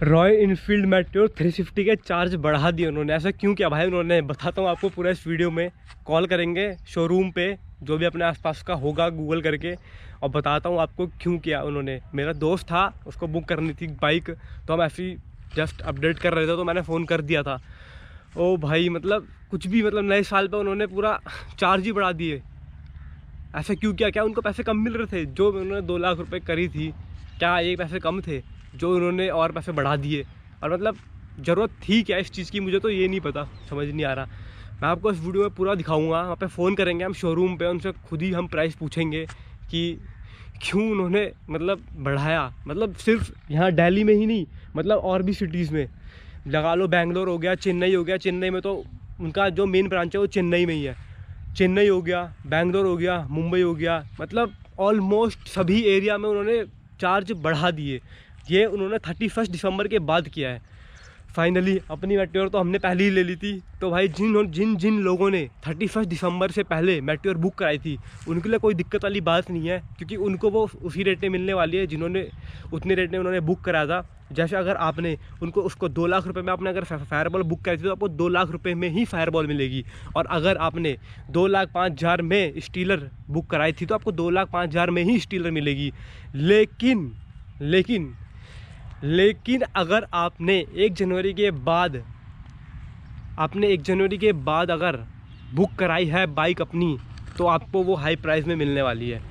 Royal Enfield meteor 350 के charge बढ़ा दिए उन्होंने। ऐसा क्यों किया भाई उन्होंने, बताता हूँ आपको पूरा इस वीडियो में। कॉल करेंगे शोरूम पे, जो भी अपने आसपास का होगा गूगल करके, और बताता हूँ आपको क्यों किया उन्होंने। मेरा दोस्त था, उसको बुक करनी थी बाइक, तो हम ऐसे ही जस्ट अपडेट कर रहे थे तो मैंने फ़ोन कर दिया था। ओ भाई मतलब कुछ भी, मतलब नए साल पर उन्होंने पूरा चार्ज ही बढ़ा दिए। ऐसा क्यों किया? क्या उनको पैसे कम मिल रहे थे? जो उन्होंने 2 लाख रुपए करी थी, क्या ये पैसे कम थे जो उन्होंने और पैसे बढ़ा दिए? और मतलब ज़रूरत थी क्या इस चीज़ की, मुझे तो ये नहीं पता, समझ नहीं आ रहा। मैं आपको इस वीडियो में पूरा दिखाऊंगा। वहाँ पे फ़ोन करेंगे हम शोरूम पे, उनसे खुद ही हम प्राइस पूछेंगे कि क्यों उन्होंने मतलब बढ़ाया। मतलब सिर्फ यहाँ दिल्ली में ही नहीं, मतलब और भी सिटीज़ में लगा लो, बेंगलोर हो गया, चेन्नई हो गया। चेन्नई में तो उनका जो मेन ब्रांच है वो चेन्नई में ही है। चेन्नई हो गया, बेंगलोर हो गया, मुंबई हो गया, मतलब ऑलमोस्ट सभी एरिया में उन्होंने चार्ज बढ़ा दिए। ये उन्होंने 31 दिसंबर के बाद किया है। फाइनली अपनी मेट्योर तो हमने पहले ही ले ली थी। तो भाई जिन जिन जिन लोगों ने 31 दिसंबर से पहले मेट्योर बुक कराई थी, उनके लिए कोई दिक्कत वाली बात नहीं है, क्योंकि उनको वो उसी रेट में मिलने वाली है जिन्होंने उतने रेट में उन्होंने बुक कराया था। जैसे अगर आपने उनको उसको 2 लाख रुपए में आपने अगर फायरबॉल बुक कराई थी, तो आपको 2 लाख रुपए में ही फायरबॉल मिलेगी। और अगर आपने 2,05,000 में स्टीलर बुक कराई थी, तो आपको 2,05,000 में ही स्टीलर मिलेगी। लेकिन अगर आपने 1 जनवरी के बाद अगर बुक कराई है बाइक अपनी, तो आपको वो हाई प्राइस में मिलने वाली है।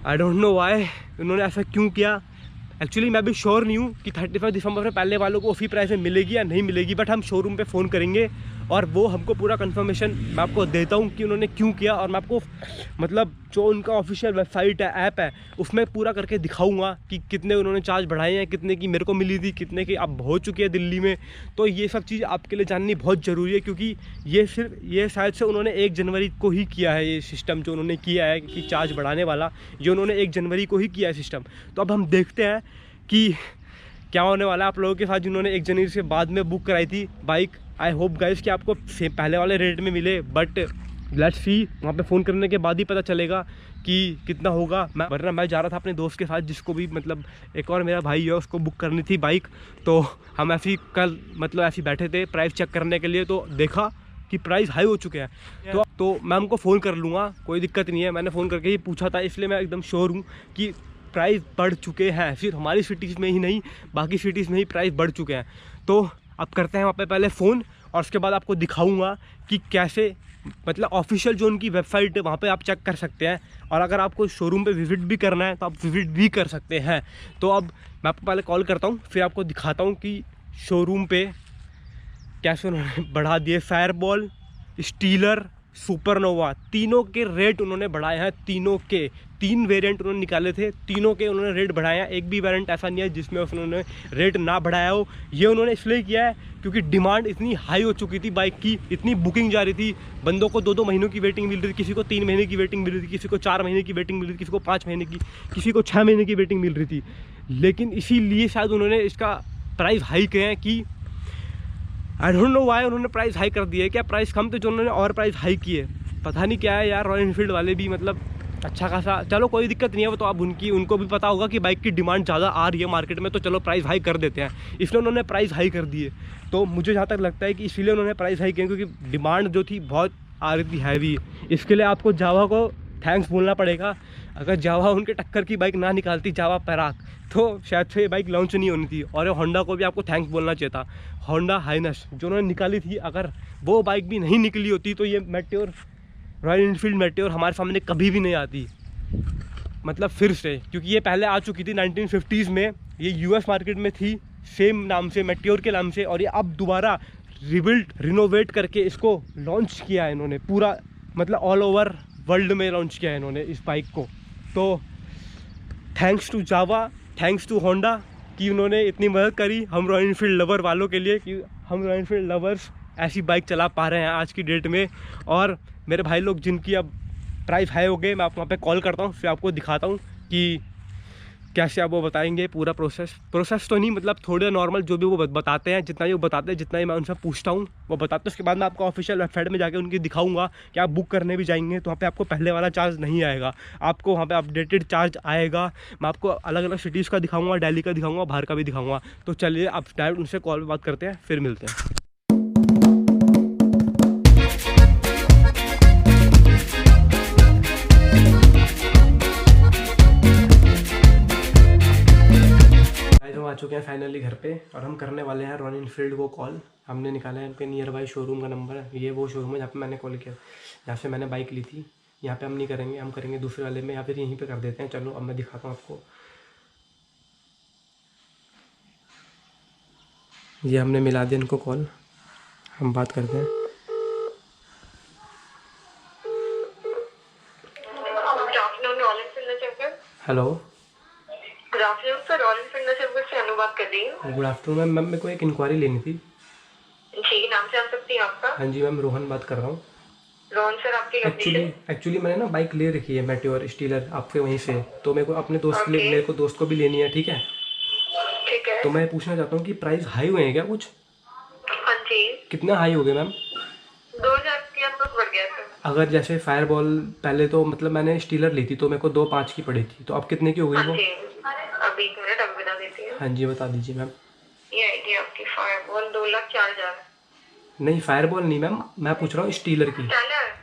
आई डोंट नो वाई उन्होंने ऐसा क्यों किया। एक्चुअली मैं भी श्योर नहीं हूँ कि 31 दिसंबर से पहले वालों को उसी प्राइस में मिलेगी या नहीं मिलेगी, बट हम शोरूम पे फ़ोन करेंगे और वो हमको पूरा कंफर्मेशन मैं आपको देता हूँ कि उन्होंने क्यों किया। और मैं आपको मतलब जो उनका ऑफिशियल वेबसाइट है, ऐप है, उसमें पूरा करके दिखाऊंगा कि कितने उन्होंने चार्ज बढ़ाए हैं, कितने की मेरे को मिली थी, कितने की अब हो चुकी है दिल्ली में। तो ये सब चीज़ आपके लिए जाननी बहुत ज़रूरी है, क्योंकि ये शायद से उन्होंने 1 जनवरी को ही किया है। ये सिस्टम जो उन्होंने किया है कि चार्ज बढ़ाने वाला, ये उन्होंने 1 जनवरी को ही किया है सिस्टम। तो अब हम देखते हैं कि क्या होने वाला है आप लोगों के साथ जिन्होंने 1 जनवरी से बाद में बुक कराई थी बाइक। आई होप गाइस कि आपको पहले वाले रेट में मिले, बट लेट्स सी, वहाँ पे फ़ोन करने के बाद ही पता चलेगा कि कितना होगा। मैं जा रहा था अपने दोस्त के साथ, जिसको भी मतलब एक और मेरा भाई है, उसको बुक करनी थी बाइक। तो हम ऐसे ही कल मतलब ऐसे ही बैठे थे प्राइस चेक करने के लिए, तो देखा कि प्राइस हाई हो चुके हैं। तो मैं उनको फ़ोन कर लूँगा, कोई दिक्कत नहीं है। मैंने फ़ोन करके ही पूछा था, इसलिए मैं एकदम श्योर हूँ कि प्राइस बढ़ चुके हैं। सिर्फ हमारी सिटीज़ में ही नहीं, बाकी सिटीज़ में ही प्राइस बढ़ चुके हैं। तो अब करते हैं वहाँ पे पहले फ़ोन, और उसके बाद आपको दिखाऊंगा कि कैसे, मतलब ऑफिशियल जो उनकी वेबसाइट है वहाँ पे आप चेक कर सकते हैं। और अगर आपको शोरूम पे विज़िट भी करना है तो आप विज़िट भी कर सकते हैं। तो अब मैं आपको पहले कॉल करता हूँ, फिर आपको दिखाता हूँ कि शोरूम पे कैसे उन्होंने बढ़ा दिए। फायरबॉल, स्टीलर, सुपरनोवा, तीनों के रेट उन्होंने बढ़ाए हैं। तीनों के 3 वेरिएंट उन्होंने निकाले थे, तीनों के उन्होंने रेट बढ़ाए हैं। एक भी वेरिएंट ऐसा नहीं है जिसमें उन्होंने रेट ना बढ़ाया हो। ये उन्होंने इसलिए किया है क्योंकि डिमांड इतनी हाई हो चुकी थी बाइक की, इतनी बुकिंग जा रही थी। बंदों को 2-2 महीनों की वेटिंग मिल रही थी, किसी को 3 महीने की वेटिंग मिल रही थी, किसी को 4 महीने की वेटिंग मिल रही थी, किसी को 5 महीने की, किसी को 6 महीने की वेटिंग मिल रही थी। लेकिन इसीलिए शायद उन्होंने इसका प्राइस हाई किया है कि आई डोंट नो वाई उन्होंने प्राइस हाई कर दिया है। क्या प्राइस कम थे जो उन्होंने और प्राइस हाई किए, पता नहीं क्या है यार। रॉयल इनफील्ड वाले भी मतलब अच्छा खासा, चलो कोई दिक्कत नहीं है, वो तो अब उनको भी पता होगा कि बाइक की डिमांड ज़्यादा आ रही है मार्केट में, तो चलो प्राइस हाई कर देते हैं, इसलिए उन्होंने प्राइस हाई कर दिए। तो मुझे जहाँ तक लगता है कि इसीलिए उन्होंने प्राइस हाई किया, क्योंकि डिमांड जो थी बहुत आ रही थी हैवी। इसके लिए आपको जावा को थैंक्स बोलना पड़ेगा। अगर जावा उनके टक्कर की बाइक ना निकालती, जावा पैराक, तो शायद से ये बाइक लॉन्च नहीं होनी थी। और होंडा को भी आपको थैंक्स बोलना चाहिए था। होंडा हाइनस जो उन्होंने निकाली थी, अगर वो बाइक भी नहीं निकली होती तो ये मेट्योर, रॉयल इनफील्ड मेट्योर हमारे सामने कभी भी नहीं आती, मतलब फिर से। क्योंकि ये पहले आ चुकी थी 1950s में, ये यूएस मार्केट में थी सेम नाम से, मेट्योर के नाम से। और ये अब दोबारा रिनोवेट करके इसको लॉन्च किया है इन्होंने, पूरा मतलब ऑल ओवर वर्ल्ड में लॉन्च किया है इन्होंने इस बाइक को। तो thanks to Jawa, thanks to Honda कि उन्होंने इतनी मदद करी हम रॉयल इनफील्ड लवर वालों के लिए, कि हम रॉयल इनफील्ड लवर्स ऐसी बाइक चला पा रहे हैं आज की डेट में। और मेरे भाई लोग जिनकी अब प्राइस हाई हो गए, मैं आपको वहाँ पे कॉल करता हूँ, फिर आपको दिखाता हूँ कि कैसे आप वो बताएंगे पूरा प्रोसेस तो नहीं, मतलब थोड़े नॉर्मल जो भी वो बताते हैं, जितना ही वो बताते हैं, जितना ही मैं उनसे पूछता हूँ वो बताते हैं। उसके बाद मैं आपको ऑफिशियल वेबसाइट में जाके उनकी दिखाऊंगा कि आप बुक करने भी जाएंगे तो वहाँ पे आपको पहले वाला चार्ज नहीं आएगा, आपको वहाँ पे अपडेटेड चार्ज आएगा। मैं आपको अलग अलग सिटीज़ का दिखाऊंगा, दिल्ली का दिखाऊंगा, बाहर का भी दिखाऊंगा। तो चलिए आप डायरेक्ट उनसे कॉल पर बात करते हैं, फिर मिलते हैं। हम आ चुके हैं फाइनली घर पे और हम करने वाले हैं रॉयल एनफील्ड को कॉल। हमने निकाला है इनके नियर बाई शोरूम का नंबर। ये वो शोरूम है जहाँ पे मैंने कॉल किया, जहाँ से मैंने बाइक ली थी। यहाँ पे हम नहीं करेंगे, हम करेंगे दूसरे वाले में या फिर यहीं पे कर देते हैं। चलो अब मैं दिखाता हूँ आपको। ये हमने मिला दिया इनको कॉल, हम बात करते हैं। Hello, good afternoon sir, royal Enfield service से अनु बात कर रही हूँ। Good afternoon ma'am. मेरे को एक इंक्वायरी लेनी थी। जी, नाम जान सकती हैं आपका? हाँ जी मैम, रोहन बात कर रहा हूँ। रोहन सर, आपकी एक्चुअली मैंने ना बाइक ले रखी है मेट्योर स्टीलर आपके वहीं से, तो मेरे को अपने दोस्त के लिए, मेरे को दोस्त को भी लेनी है, ठीक है? ठीक है। तो मैं पूछना चाहता हूँ कि प्राइस हाई हुए हैं क्या कुछ? हाँ जी। कितना हाई हो गया मैम? 2000 के आसपास बढ़ गया सर। अगर जैसे फायरबॉल पहले तो मतलब मैंने स्टीलर ली थी तो मेरे को 2.5 की पड़ी थी, तो अब कितने की हो गई वो? अभी 1 मिनट, अभी बता देती हूँ। हाँ जी बता दीजिए मैम। ये आएगी आपकी फायरबॉल 2,04,000। नहीं फायरबॉल नहीं मैम, मैं पूछ रहा हूँ स्टीलर की।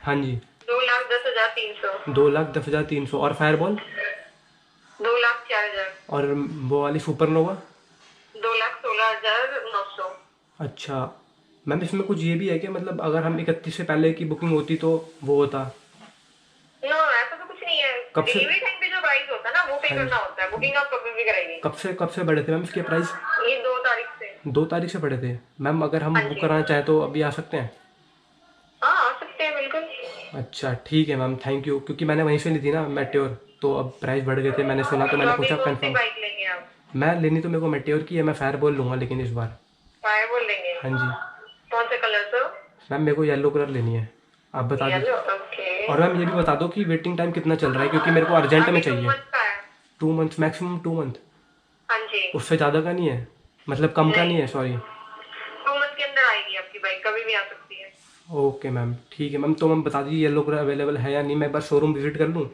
हाँ जी 2,10,300। 2,10,300। और फायरबॉल? 2,04,000। और वो वाली सुपरनोवा? 2,16,900। अच्छा मैम, इसमें कुछ ये भी है कि मतलब अगर हम 31 से पहले की बुकिंग होती तो वो होता? नो, ऐसा तो कुछ नहीं है। डिलीवरी टाइम पे जो प्राइस होता है ना वो पे करना होता है। बुकिंग आप कभी भी कराएंगे। कब से बढ़े थे मैम इसके प्राइस? ये 2 तारीख से। 2 तारीख से बढ़े थे मैम। अगर हम बुक कराना चाहें तो अभी आ सकते हैं? हाँ, आ सकते हैं बिल्कुल। अच्छा ठीक है मैम, थैंक यू। क्योंकि मैंने वहीं से ली थी ना मेट्योर, तो अब प्राइस बढ़ गए थे, मैंने सुना तो मैंने पूछा कंफर्म। बाइक लेंगे आप? मैं लेनी तो मेरे को मेट्योर की है, मैं फायरबॉल लूँगा लेकिन इस बार। फायरबॉल लेंगे? हाँ जी कौन से कलर सर? मैम मेरे को येलो कलर लेनी है, आप बता दीजिए। ओके। और मैम ये भी बता दो कि वेटिंग टाइम कितना चल रहा है, क्योंकि मेरे को अर्जेंट में चाहिए। 2 मंथ मैक्सिमम, 2 मंथ? हाँ जी। उससे ज़्यादा का नहीं है, मतलब कम का नहीं है, सॉरी। 2 मंथ के अंदर आएगी आपकी बाइक, कभी भी आ सकती है। ओके मैम ठीक है मैम। तो मैम बता दीजिए येलो कलर अवेलेबल है या नहीं, मैं एक बार शोरूम विजिट कर लूँ?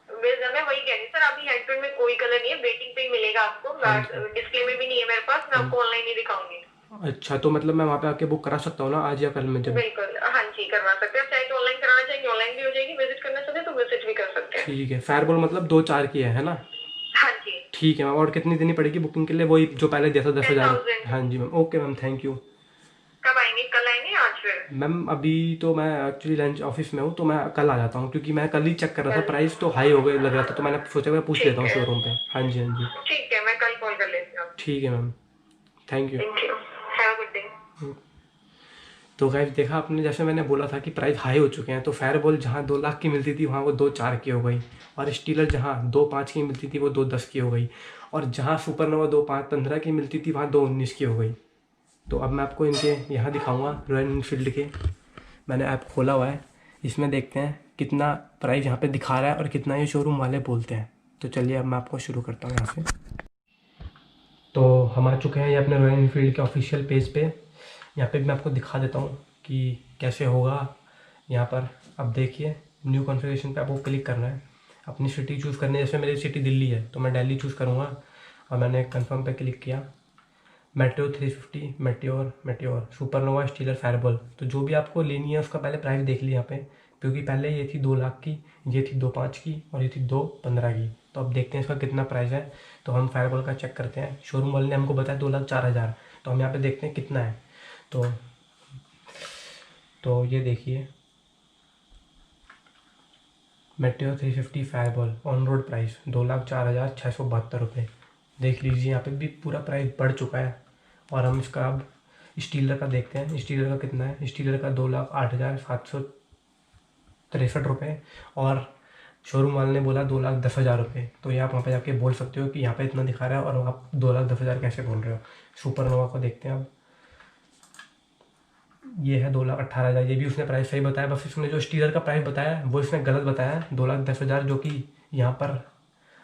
मैं वही कह रही सर, अभी हैंडमेड में कोई कलर नहीं है, वेटिंग पे ही मिलेगा आपको। डिस्प्ले में भी नहीं है मेरे पास, मैं आपको ऑनलाइन ही दिखाऊंगी। अच्छा तो मतलब मैं वहाँ पे आके बुक करा सकता हूँ ना आज या कल में जब? बिल्कुल, हाँ जी करवा सकते हैं। चाहे तो ऑनलाइन कराना चाहेंगे ऑनलाइन भी हो जाएगी, विजिट करना चाहते तो विजिट भी कर सकते हैं। ठीक है। फायरबॉल मतलब 2-4 की है ना? हाँ जी ठीक है मैम। और कितनी देनी पड़ेगी बुकिंग के लिए? वही जो पहले दिया था 10,000? हाँ जी ma'am, okay ma'am, thank you. कब आएंगे? कल आएंगे आज फिर? मैम अभी तो मैं एक्चुअली लंच ऑफिस में हूँ, तो मैं कल आ जाता हूँ, क्योंकि मैं कल ही चेक कर रहा था, प्राइस तो हाई हो गए लग रहा था, तो मैंने सोचा मैं पूछ लेता हूँ शोरूम पे। हाँ जी हाँ जी ठीक है, मैं कल कॉल कर लेती हूँ। ठीक है ma'am, thank you. Thank you, have a good day. तो गाइस देखा आपने, जैसे मैंने बोला था कि प्राइस हाई हो चुके हैं। तो फायरबॉल जहाँ 2 लाख की मिलती थी वहाँ वो 2.4 की हो गई, और स्टीलर जहाँ 2.5 की मिलती थी वो 2.10 की हो गई, और जहाँ सुपरनोवा 2.5-15 की मिलती थी वहाँ 2.19 की हो गई। तो अब मैं आपको इनके यहाँ दिखाऊंगा रॉयल एनफील्ड के। मैंने ऐप खोला हुआ है, इसमें देखते हैं कितना प्राइस यहाँ पे दिखा रहा है और कितना ये शोरूम वाले बोलते हैं। तो चलिए अब मैं आपको शुरू करता हूँ यहाँ से। तो हम आ चुके हैं ये अपने रॉयल एनफील्ड के ऑफिशियल पेज पे। यहाँ पे भी मैं आपको दिखा देता हूँ कि कैसे होगा यहाँ पर। अब देखिए न्यू कॉन्फ़िगरेशन पे आपको क्लिक करना है, अपनी सिटी चूज़ करनी है। जैसे मेरी सिटी दिल्ली है तो मैं दिल्ली चूज़ करूँगा, और मैंने कंफर्म पे क्लिक किया। Metro 350, meteor supernova stealer fireball. तो जो भी आपको लेनी है उसका पहले प्राइस देख लिया यहाँ पे, क्योंकि पहले ये थी 2 लाख की, ये थी 2.5 की, और ये थी 2.15 की। तो अब देखते हैं इसका कितना प्राइस है। तो हम फायरबॉल का चेक करते हैं। शोरूम वाले ने हमको बताया 2,04,000, तो हम यहाँ पे देखते हैं कितना है। तो ये देखिए metro 350 fireball on road price 2,04,672 रुपये। देख लीजिए यहाँ पे भी पूरा प्राइस बढ़ चुका है। और हम इसका अब स्टीलर का देखते हैं, स्टीलर का कितना है। स्टीलर का 2,08,763 रुपये, और शोरूम वाले ने बोला 2,10,000 रुपये। तो ये आप वहाँ पे जाके बोल सकते हो कि यहाँ पे इतना दिखा रहा है और आप 2,10,000 कैसे बोल रहे हो। सुपरनोवा को देखते हैं अब। ये है 2,18,000, ये भी उसने प्राइस सही बताया, बस इसने जो स्टीलर का प्राइस बताया वो इसने गलत बताया है, 2,10,000, जो कि यहाँ पर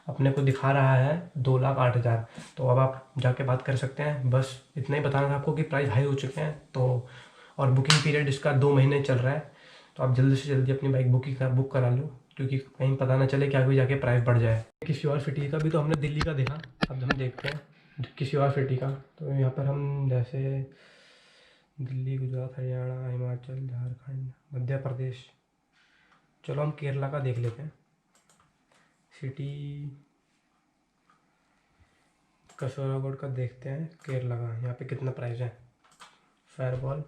अपने को दिखा रहा है 2,08,000। तो अब आप जाके बात कर सकते हैं। बस इतना ही बताना था आपको कि प्राइस हाई हो चुके हैं। तो और बुकिंग पीरियड इसका 2 महीने चल रहा है। तो आप जल्दी से जल्दी अपनी बाइक बुक करा लो, क्योंकि कहीं पता ना चले कि आगे जाके प्राइस बढ़ जाए। किसी और सिटी का भी तो हमने दिल्ली का देखा, अब हम देखते हैं किसी और सिटी का। तो यहाँ पर हम जैसे दिल्ली, गुजरात, हरियाणा, हिमाचल, झारखंड, मध्य प्रदेश, चलो हम केरला का देख लेते हैं। सिटी कसौरागोड का देखते हैं, केरला का। यहाँ पे कितना प्राइस है फायरबॉल।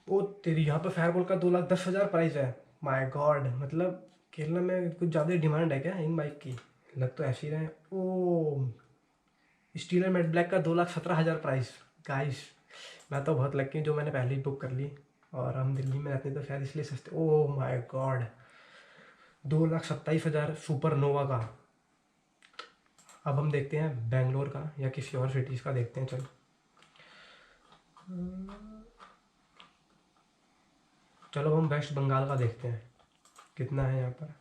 ओ तेरी, यहाँ पे फायरबॉल का 2,10,000 प्राइस है। माय गॉड, मतलब केरला में कुछ ज़्यादा डिमांड है क्या इन बाइक की? लग तो ऐसे ही रहे। ओ स्टीलर मैट ब्लैक का 2,17,000 प्राइस। गाइस मैं तो बहुत लकी हूँ जो मैंने पहले ही बुक कर ली, और हम दिल्ली में रहते हैं तो शायद इसलिए सस्ते। ओ माय गॉड, 2,27,000 सुपर नोवा का। अब हम देखते हैं बेंगलोर का या किसी और सिटीज़ का देखते हैं। चलो हम वेस्ट बंगाल का देखते हैं कितना है यहाँ पर।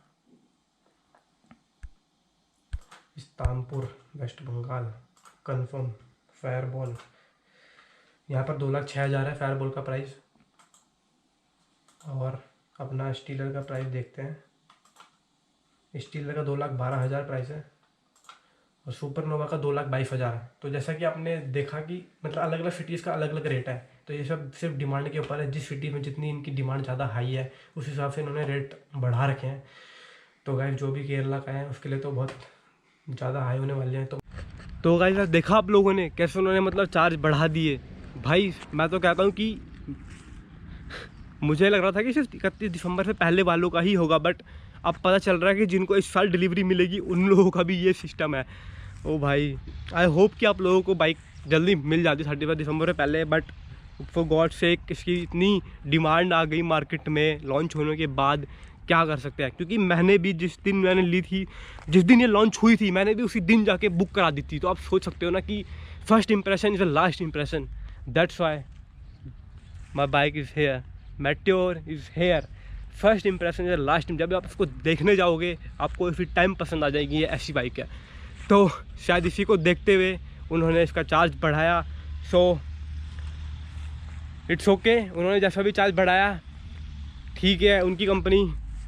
Istanbul, West Bengal, confirm fireball. यहाँ पर 2,06,000 है फायरबॉल का प्राइस। और अपना स्टीलर का प्राइस देखते हैं। स्टीलर का 2,12,000 प्राइस है, और सुपर नोवा का 2,22,000 है। तो जैसा कि आपने देखा कि मतलब अलग अलग सिटीज़ का अलग अलग रेट है। तो ये सब सिर्फ डिमांड के ऊपर है। जिस सिटी में जितनी इनकी डिमांड ज़्यादा हाई है उस हिसाब से इन्होंने रेट बढ़ा रखे हैं। तो गाइस जो भी केरला का है उसके लिए तो बहुत ज़्यादा हाई होने वाले हैं। तो गाइस देखा आप लोगों ने कैसे उन्होंने मतलब चार्ज बढ़ा दिए। भाई मैं तो कहता हूँ कि मुझे लग रहा था कि सिर्फ 31 दिसंबर से पहले वालों का ही होगा, बट अब पता चल रहा है कि जिनको इस साल डिलीवरी मिलेगी उन लोगों का भी ये सिस्टम है। ओ भाई, आई होप कि आप लोगों को बाइक जल्दी मिल जाती 31 दिसंबर से पहले, बट फॉर गॉड सेक इसकी इतनी डिमांड आ गई मार्केट में लॉन्च होने के बाद, क्या कर सकते हैं। क्योंकि मैंने भी जिस दिन मैंने ली थी, जिस दिन ये लॉन्च हुई थी, मैंने भी उसी दिन जाके बुक करा दी थी। तो आप सोच सकते हो ना कि first impression is the last impression. That's why my bike is here, meteor is here. First impression is the last. जब आप इसको देखने जाओगे आपको फिर टाइम पसंद आ जाएगी ये ऐसी बाइक है। तो शायद इसी को देखते हुए उन्होंने इसका चार्ज बढ़ाया। सो इट्स ओके, उन्होंने जैसा भी चार्ज बढ़ाया ठीक है, उनकी कंपनी।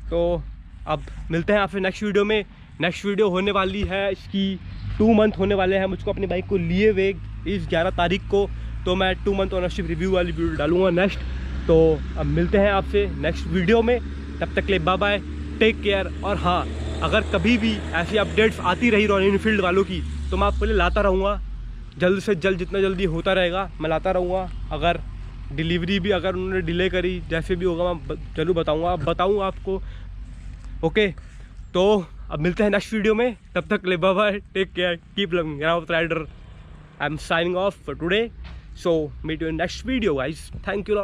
तो अब मिलते हैं आपसे नेक्स्ट वीडियो में। नेक्स्ट वीडियो होने वाली है इसकी 2 मंथ होने वाले हैं मुझको अपनी बाइक को लिए हुए इस 11 तारीख को। तो मैं 2 मंथ ओनरशिप रिव्यू वाली वीडियो डालूंगा नेक्स्ट। तो अब मिलते हैं आपसे नेक्स्ट वीडियो में, तब तक के लिए बाय बाय, टेक केयर। और हाँ, अगर कभी भी ऐसी अपडेट्स आती रही रॉयल एनफील्ड वालों की तो मैं आपके लिए लाता रहूँगा। जल्द से जल्द जितना जल्दी होता रहेगा मैं लाता रहूँगा। अगर डिलीवरी भी अगर उन्होंने डिले करी, जैसे भी होगा मैं जरूर बताऊँगा आपको। ओके, तो अब मिलते हैं नेक्स्ट वीडियो में, तब तक ले bye bye, take care, keep loving Raut rider. I am signing off for today, so meet you in next video guys. Thank you lot.